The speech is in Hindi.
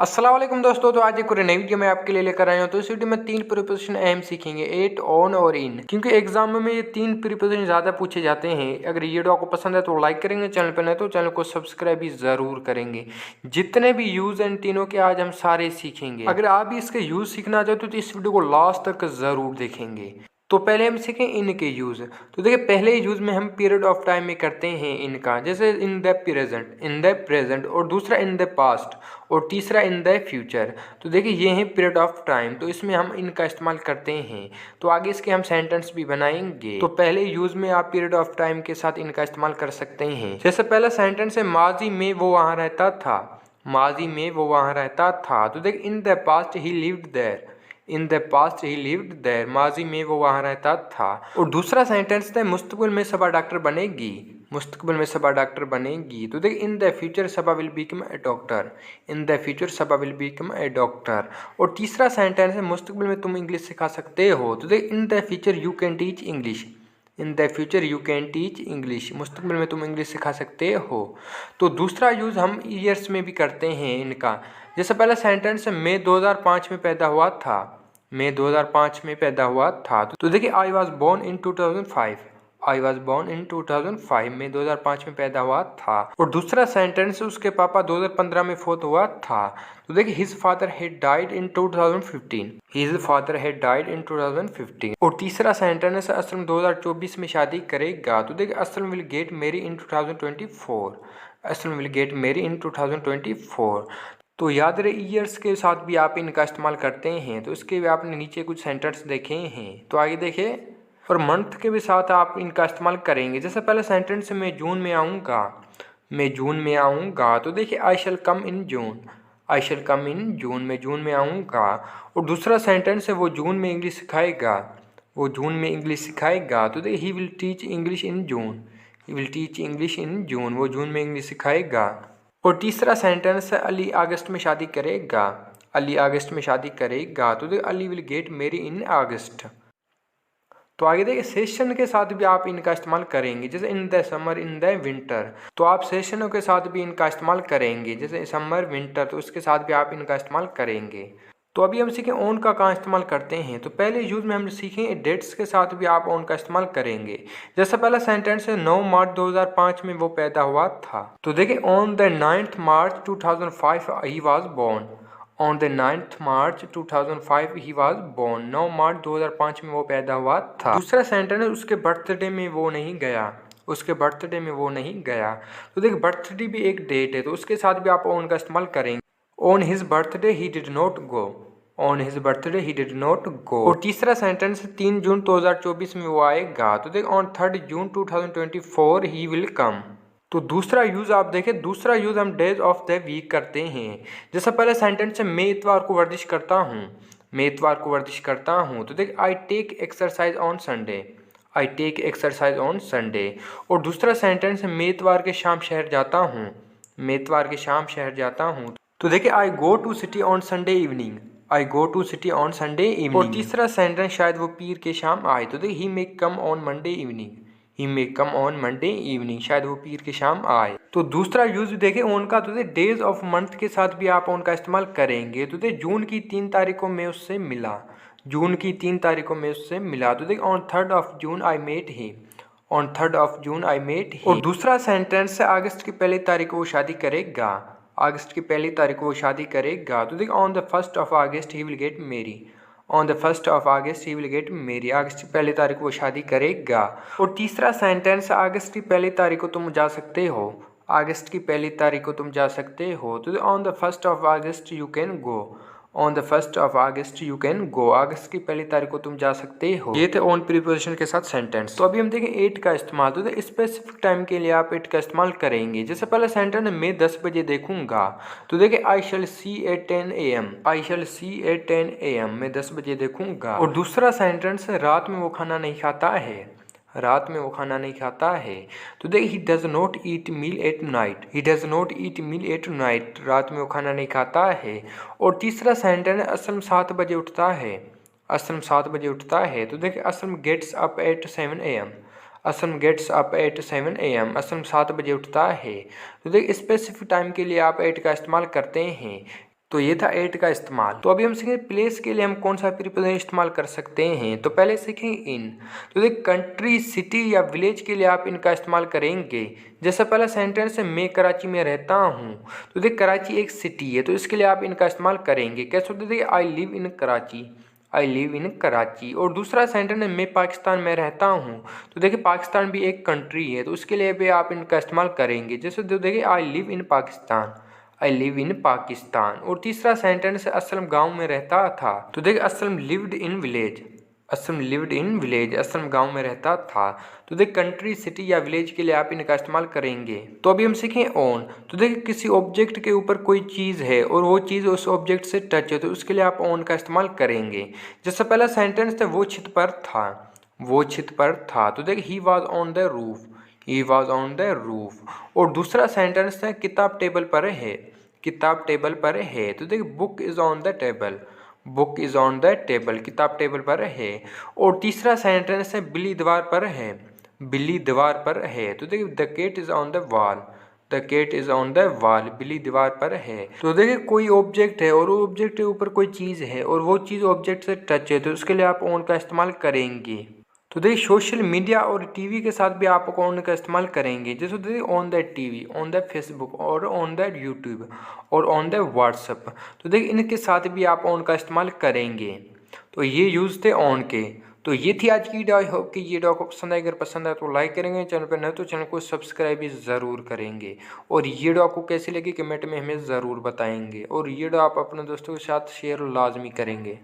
अस्सलाम वालेकुम दोस्तों। तो आज एक और नई वीडियो में आपके लिए लेकर आया हूँ। तो इस वीडियो में 3 प्रीपोजिशन अहम सीखेंगे, एट, ऑन और इन, क्योंकि एग्जाम में ये 3 प्रीपोजिशन ज़्यादा पूछे जाते हैं। अगर ये वीडियो आपको पसंद है तो लाइक करेंगे, चैनल पर नहीं तो चैनल को सब्सक्राइब भी ज़रूर करेंगे। जितने भी यूज़ एंड तीनों के आज हम सारे सीखेंगे। अगर आप भी इसके यूज़ सीखना चाहते हो तो इस वीडियो को लास्ट तक ज़रूर देखेंगे। तो पहले हम सीखें इनके यूज़। तो देखिए, पहले यूज़ में हम पीरियड ऑफ टाइम में करते हैं इनका, जैसे इन द प्रेजेंट, और दूसरा इन द पास्ट, और तीसरा इन द फ्यूचर। तो देखिए, ये है पीरियड ऑफ टाइम, तो इसमें हम इनका इस्तेमाल करते हैं। तो आगे इसके हम सेंटेंस भी बनाएंगे। तो पहले यूज़ में आप पीरियड ऑफ टाइम के साथ इनका इस्तेमाल कर सकते हैं। जैसे पहला सेंटेंस है, माजी में वो वहाँ रहता था। माजी में वो वहाँ रहता था। तो देखिए, in the past he lived there. In the past he lived there, माजी में वो वहाँ रहता था। और दूसरा सेंटेंस था, मुस्तकबिल में सबा डॉक्टर बनेगी। मुस्तकबिल में सबा डॉक्टर बनेगी। तो देखिए, in the future Saba will become a doctor. In the future Saba will become a doctor. और तीसरा सेंटेंस है, मुस्तकबिल में तुम इंग्लिश सिखा सकते हो। तो देखिए, in the future you can teach English. In the future you can teach English, मुस्तकबिल में तुम इंग्लिश सिखा सकते हो। तो दूसरा यूज़ हम ईयर्स में भी करते हैं इनका। जैसे पहला सेंटेंस है, मैं 2005 में पैदा हुआ था। मैं 2005 में पैदा हुआ था। तो देखिए, I was born in 2005। I was born in 2005, में 2005 में पैदा हुआ था। और दूसरा सेंटेंस, उसके पापा 2015 में फौत हुआ था। तो देखिए, his father had died in 2015। His father had died in 2015। और तीसरा सेंटेंस, असलम 2024 में शादी करेगा। तो देखिए, Aslam will get marry in 2024। Aslam will get marry in 2024। तो याद रहे, ईयर्स के साथ भी आप इनका इस्तेमाल करते हैं। तो इसके भी आपने नीचे कुछ सेंटेंस देखे हैं, तो आगे देखिए। और मंथ के भी साथ आप इनका इस्तेमाल करेंगे। जैसे पहले सेंटेंस, मैं जून में आऊँगा। मैं जून में आऊँगा। तो देखिए, आई शैल कम इन जून। आई शैल कम इन जून, में जून में आऊँगा। और दूसरा सेंटेंस है, वो जून में इंग्लिश सिखाएगा। वो जून में इंग्लिश सिखाएगा। तो देखिए, he will teach English in June. He will teach English in June, वो जून में इंग्लिश सिखाएगा। और तीसरा सेंटेंस है, अली अगस्त में शादी करेगा। अली अगस्त में शादी करेगा। तो देखिए, अली विल गेट मैरी इन अगस्त। तो आगे देखिए, सेशन के साथ भी आप इनका इस्तेमाल करेंगे। जैसे in the summer, in the winter, तो आप सेशनों के साथ भी इनका इस्तेमाल करेंगे। जैसे समर, विंटर, तो उसके साथ भी आप इनका इस्तेमाल करेंगे। तो अभी हम सीखें ऑन का कहाँ इस्तेमाल करते हैं। तो पहले यूज़ में हम सीखें डेट्स के साथ भी आप ऑन का इस्तेमाल करेंगे। जैसे पहला सेंटेंस है, 9 मार्च 2005 में वो पैदा हुआ था। तो देखिए, on the 9th March 2005 he was born. On the 9th March 2005 he was born, 9 March 2005 में वो पैदा हुआ था। दूसरा सेंटेंस है, उसके बर्थडे में वो नहीं गया। उसके बर्थडे में वो नहीं गया। तो देखिए, बर्थडे भी एक डेट है, तो उसके साथ भी आप ऑन का इस्तेमाल करेंगे। On his birthday he did not go. On his birthday he did not go. और तीसरा सेंटेंस, 3 जून 2024 में वो आएगा। तो देख, on 3 June 2024 he will come. तो दूसरा यूज़ आप देखें, दूसरा यूज़ हम डेज ऑफ द वीक करते हैं। जैसा पहले सेंटेंस है, मैं इतवार को वर्जिश करता हूँ। मैं इतवार को वर्जिश करता हूँ। तो देख, I take exercise on Sunday. I take exercise on Sunday. और दूसरा सेंटेंस है, मैं इतवार के शाम शहर जाता हूँ। मैं इतवार के शाम शहर जाता हूँ। तो देखिए, I go to city on Sunday evening. I go to city on Sunday evening. और तीसरा सेंटेंस, शायद वो पीर के शाम आए। तो देखिए, he may come on Monday evening. He may come on Monday evening, शायद वो पीर के शाम आए। तो दूसरा यूज देखें ऑन का, तो देखिए, डेज ऑफ मंथ के साथ भी आप ऑन का इस्तेमाल करेंगे। तो देखिए, जून की 3 तारीखों में उससे मिला। जून की 3 तारीखों में उससे मिला। तो देखिए, on 3rd of June I met he. On 3rd of June I met he. और दूसरा सेंटेंस है, अगस्त की 1 तारीख को वो शादी करेगा। अगस्त की 1 तारीख को वो शादी करेगा। तो देखिए, on the 1st of August he will get marry. On the 1st of August he will get marry, अगस्त की 1 तारीख को वो शादी करेगा। और तीसरा सेंटेंस, अगस्त की 1 तारीख को तुम जा सकते हो। अगस्त की 1 तारीख को तुम जा सकते हो। तो on the 1st of August you can go. On the 1st of August you can go, अगस्त की 1 तारीख को तुम जा सकते हो। ये थे ऑन प्रीपोजिशन के साथ सेंटेंस। तो अभी हम देखें एट का इस्तेमाल। तो स्पेसिफिक टाइम के लिए आप एट का इस्तेमाल करेंगे। जैसे पहला सेंटेंस, मैं 10 बजे देखूंगा। तो देखिए, I shall see at 10 AM। I shall see at 10 AM, मैं 10 बजे देखूंगा। और दूसरा सेंटेंस, रात में वो खाना नहीं खाता है। रात में वो खाना नहीं खाता है। तो देखिए, he does not eat meal at night. He does not eat meal at night, रात में वो खाना नहीं खाता है। और तीसरा सेंटेंस, असलम 7 बजे उठता है। असलम 7 बजे उठता है। तो देखिए, Aslam gets up at 7 AM। Aslam gets up at 7 AM, Aslam 7 बजे उठता है। तो देखिए, स्पेसिफिक टाइम के लिए आप एट का इस्तेमाल करते हैं। तो ये था एट का इस्तेमाल। तो अभी हम सीखेंगे प्लेस के लिए हम कौन सा प्रीपोजिशन इस्तेमाल कर सकते हैं। तो पहले सीखेंगे इन। तो देख कंट्री, सिटी या विलेज के लिए आप इनका इस्तेमाल करेंगे। जैसे पहला सेंटेंस है मैं कराची में रहता हूँ। तो देख कराची एक सिटी है, तो इसके लिए आप इनका इस्तेमाल करेंगे। कैसे होते देखिए I live in Karachi, I live in Karachi. और दूसरा सेंटेंस है मैं पाकिस्तान में रहता हूँ। तो देखिए पाकिस्तान भी एक कंट्री है, तो उसके लिए भी आप इनका इस्तेमाल करेंगे। जैसे देखिए I live in Pakistan, I live in Pakistan. और तीसरा सेंटेंस है असलम गांव में रहता था। तो देख Aslam lived in village, Aslam lived in village, Aslam गांव में रहता था। तो देख कंट्री, सिटी या विलेज के लिए आप इनका इस्तेमाल करेंगे। तो अभी हम सीखें ऑन। तो देख किसी ऑब्जेक्ट के ऊपर कोई चीज़ है और वो चीज़ उस ऑब्जेक्ट से टच है, तो उसके लिए आप ऑन का इस्तेमाल करेंगे। जैसे पहला सेंटेंस था वो छत पर था, वो छत पर था। तो देख he was on the roof, he was on the roof. और दूसरा सेंटेंस है किताब टेबल पर है, किताब टेबल पर है। तो देखिए book is on the table, book is on the table, किताब टेबल पर है। और तीसरा सेंटेंस है बिल्ली दीवार पर है, बिल्ली दीवार पर है। तो देखिए the cat is on the wall, the cat is on the wall, बिल्ली दीवार पर है। तो देखिए कोई ऑब्जेक्ट है और वो ऑब्जेक्ट के ऊपर कोई चीज़ है और वो चीज़ ऑब्जेक्ट से टच है, तो उसके लिए आप ऑन का इस्तेमाल करेंगे। तो देखिए सोशल मीडिया और टीवी के साथ भी आप ऑन का इस्तेमाल करेंगे। जैसे देखिए on the TV, on the Facebook और ऑन द यूट्यूब और ऑन द व्हाट्सएप। तो देखिए इनके साथ भी आप ऑन का इस्तेमाल करेंगे। तो ये यूज़ थे ऑन के। तो ये थी आज की वीडियो। आई होप कि ये वीडियो आपको पसंद आए। अगर पसंद आए तो लाइक करेंगे, चैनल पर नए तो चैनल को सब्सक्राइब भी ज़रूर करेंगे। और ये वीडियो आपको कैसी लगी कमेंट में हमें ज़रूर बताएंगे। और ये वीडियो आप अपने दोस्तों के साथ शेयर लाजमी करेंगे।